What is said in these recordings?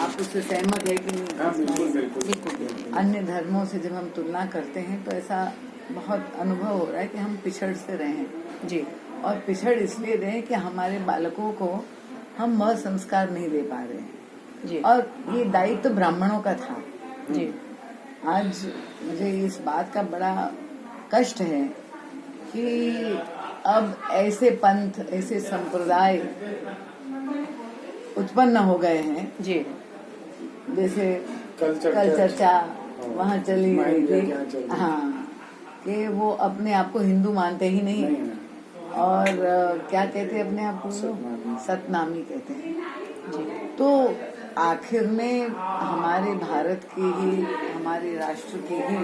आप उससे सहमत है कि नहीं? हाँ, बिल्कुल बिल्कुल। अन्य धर्मों से जब हम तुलना करते हैं तो ऐसा बहुत अनुभव हो रहा है कि हम पिछड़ से रहे हैं जी और पिछड़ इसलिए रहे कि हमारे बालकों को हम वह संस्कार नहीं दे पा रहे हैं जी और ये दायित्व तो ब्राह्मणों का था। जी आज मुझे इस बात का बड़ा कष्ट है कि अब ऐसे पंथ ऐसे संप्रदाय उत्पन्न हो गए हैं जी जैसे कल चर्चा वहाँ चली माइंड गई क्या चल थी। रही है। हाँ, कि वो अपने आप को हिंदू मानते ही नहीं नहीं है। और क्या कहते हैं अपने आप को? सतनामी। सतनामी कहते हैं। जी तो आखिर में हमारे भारत के ही हमारे राष्ट्र के ही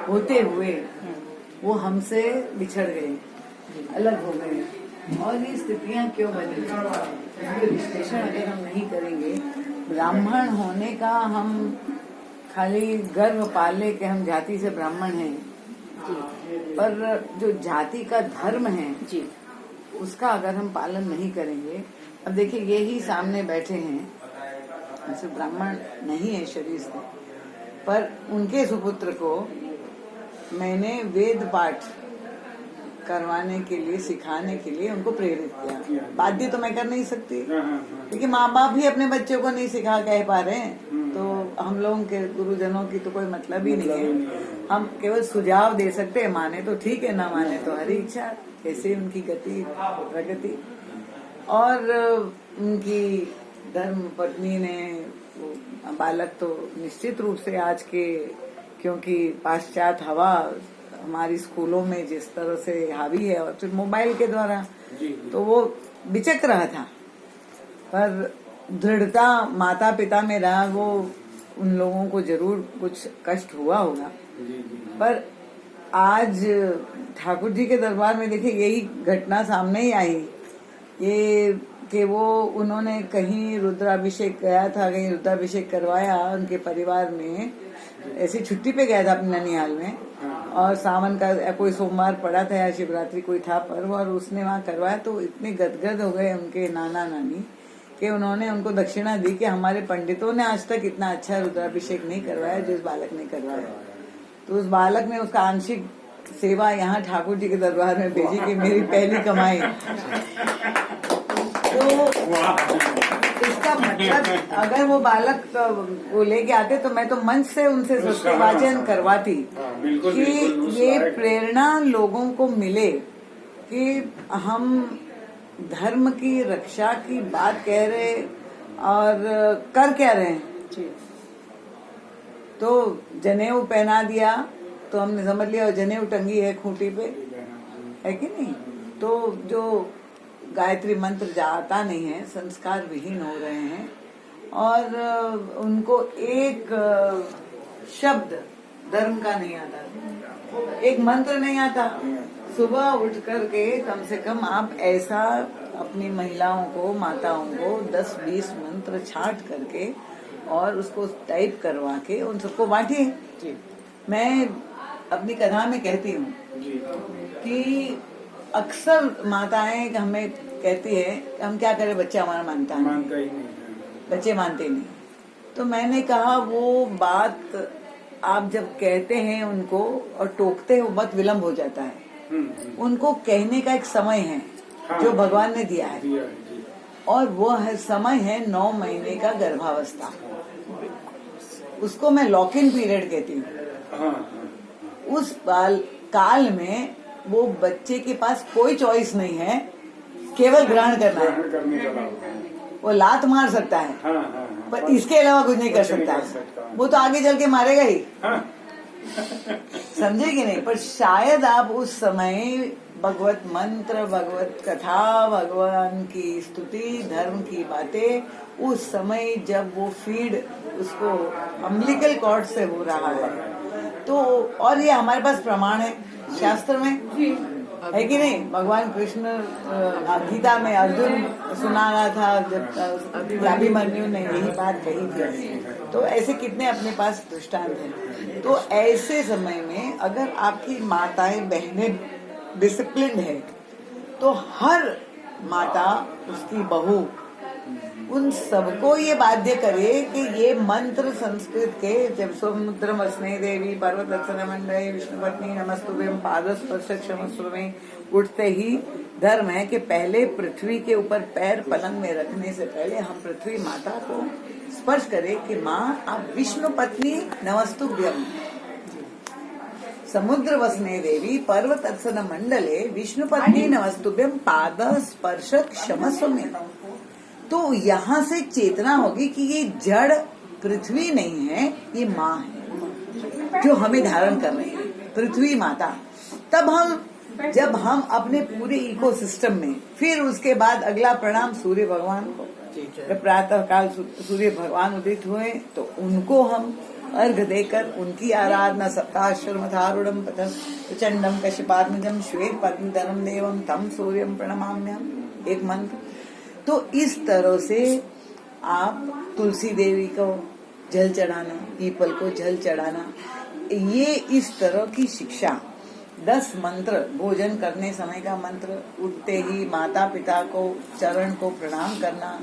होते हुए वो हमसे बिछड़ गए, अलग हो गए और ये स्थितियां क्यों बनी? इसके विश्लेषण अगर हम नहीं करेंगे, ब्राह्मण होने का हम खाली गर्व पाले कि हम जाति से ब्राह्मण हैं, पर जो जाति का धर्म है जी उसका अगर हम पालन नहीं करेंगे, अब देखिए ये ही सामने बैठे हैं, वैसे ब्राह्मण नहीं है शरीर से, पर उनके सुपुत्र को मैंने वेद पाठ करवाने के लिए सिखाने के लिए उनको प्रेरित किया। बाध्य तो मैं कर नहीं सकती क्योंकि माँ बाप ही अपने बच्चों को नहीं सिखा कह पा रहे हैं, तो हम लोगों के गुरुजनों की तो कोई मतलब ही नहीं है। हम केवल सुझाव दे सकते हैं, माने तो ठीक है, ना माने तो हरी इच्छा, कैसे उनकी गति प्रगति। और उनकी धर्म पत्नी ने बालक तो निश्चित रूप से आज के, क्योंकि पाश्चात्य हवा हमारी स्कूलों में जिस तरह से हावी है और फिर मोबाइल के द्वारा, तो वो बिचक रहा था, पर दृढ़ता माता पिता में रहा। वो उन लोगों को जरूर कुछ कष्ट हुआ होगा, पर आज ठाकुर जी के दरबार में देखिए यही घटना सामने ही आई, ये कि वो उन्होंने कहीं रुद्राभिषेक गया था, कहीं रुद्राभिषेक करवाया उनके परिवार में, ऐसी छुट्टी पे गया था अपने ननिहाल में, और सावन का कोई सोमवार पड़ा था या शिवरात्रि कोई था पर्व, और उसने वहाँ करवाया तो इतने गदगद हो गए उनके नाना नानी कि उन्होंने उनको दक्षिणा दी कि हमारे पंडितों ने आज तक इतना अच्छा रुद्राभिषेक नहीं करवाया जिस बालक ने करवाया। तो उस बालक ने उसका आंशिक सेवा यहाँ ठाकुर जी के दरबार में भेजी कि मेरी पहली कमाई। तो इसका मतलब अगर वो बालक वो लेके आते तो मैं तो मंच से उनसे सत्यवाचन करवाती कि ये प्रेरणा लोगों को मिले कि हम धर्म की रक्षा की बात कह रहे और कर क्या रहे हैं। तो जनेऊ पहना दिया तो हमने समझ लिया जनेऊ टंगी है खूंटी पे, है कि नहीं? तो जो गायत्री मंत्र जाता नहीं है, संस्कार विहीन हो रहे हैं और उनको एक शब्द धर्म का नहीं आता, एक मंत्र नहीं आता। सुबह उठ करके कम से कम आप ऐसा अपनी महिलाओं को, माताओं को 10-20 मंत्र छांट करके और उसको टाइप करवा के उन सबको बांटिए। मैं अपनी कथा में कहती हूँ कि अक्सर माताएं हमें कहती है कि हम क्या करें, बच्चा हमारा मानता ही नहीं, बच्चे मानते नहीं। तो मैंने कहा वो बात आप जब कहते हैं उनको और टोकते हैं, वो बहुत विलम्ब हो जाता है। उनको कहने का एक समय है जो भगवान ने दिया है, और वो है समय है 9 महीने का गर्भावस्था। उसको मैं लॉक इन पीरियड कहती हूँ। उस काल में वो बच्चे के पास कोई चॉइस नहीं है, केवल ग्रहण करना है। वो लात मार सकता है पर इसके अलावा कुछ नहीं कर सकता है। वो तो आगे चल के मारेगा ही, समझे कि नहीं? पर शायद आप उस समय भगवत मंत्र, भगवत कथा, भगवान की स्तुति, धर्म की बातें, उस समय जब वो फीड उसको अम्बिलिकल कॉर्ड से हो रहा है, तो और ये हमारे पास प्रमाण है शास्त्र में, है कि नहीं? भगवान कृष्ण गीता में अर्जुन सुना रहा था जब अभिमन्यु ने यही बात कही थी। तो ऐसे कितने अपने पास दृष्टांत हैं। तो ऐसे समय में अगर आपकी माताएं बहनें डिसिप्लिन है तो हर माता, उसकी बहू उन सबको ये बाध्य करे कि ये मंत्र संस्कृत के, जब समुद्र मस्ने देवी पर्वत दर्शन मंडले विष्णु पत्नी नमस्तुभ्यं पादस्पर्श क्षमस्व में उठते ही धर्म है कि पहले पृथ्वी के ऊपर पैर पलंग में रखने से पहले हम पृथ्वी माता को स्पर्श करें कि माँ आप विष्णु पत्नी नमस्तुभ्यं, समुद्र वसने देवी पर्वत अत्सन मंडले विष्णु पत्नी नमस्तुभ्यं पाद स्पर्श क्षमस्व में। तो यहाँ से चेतना होगी कि ये जड़ पृथ्वी नहीं है, ये माँ है जो हमें धारण कर रही है, पृथ्वी माता। तब जब हम अपने पूरे इकोसिस्टम में, फिर उसके बाद अगला प्रणाम सूर्य भगवान को, जब प्रातः काल सूर्य भगवान उदित हुए तो उनको हम अर्घ देकर उनकी आराधना, सप्ताश्रमधारूढ़ पथम प्रचंडम कश्यपात्मजम श्वेत पद्मधरम देवम तम सूर्यम प्रणमाम्यहम्, एक मंत्र। तो इस तरह से आप तुलसी देवी को जल चढ़ाना, पीपल को जल चढ़ाना, ये इस तरह की शिक्षा। 10 मंत्र, भोजन करने समय का मंत्र, उठते ही माता पिता को चरण को प्रणाम करना,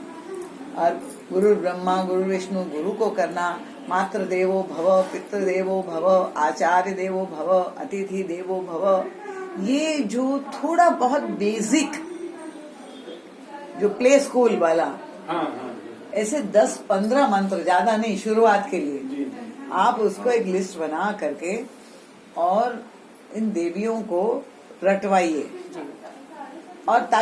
और गुरु ब्रह्मा गुरु विष्णु गुरु को करना, मातृ देवो भव, पितृ देवो भव, आचार्य देवो भव, अतिथि देवो भव। ये जो थोड़ा बहुत बेसिक, जो प्ले स्कूल वाला, ऐसे 10-15 मंत्र, ज्यादा नहीं, शुरुआत के लिए आप उसको एक लिस्ट बना करके और इन देवियों को रटवाइए, और ताकि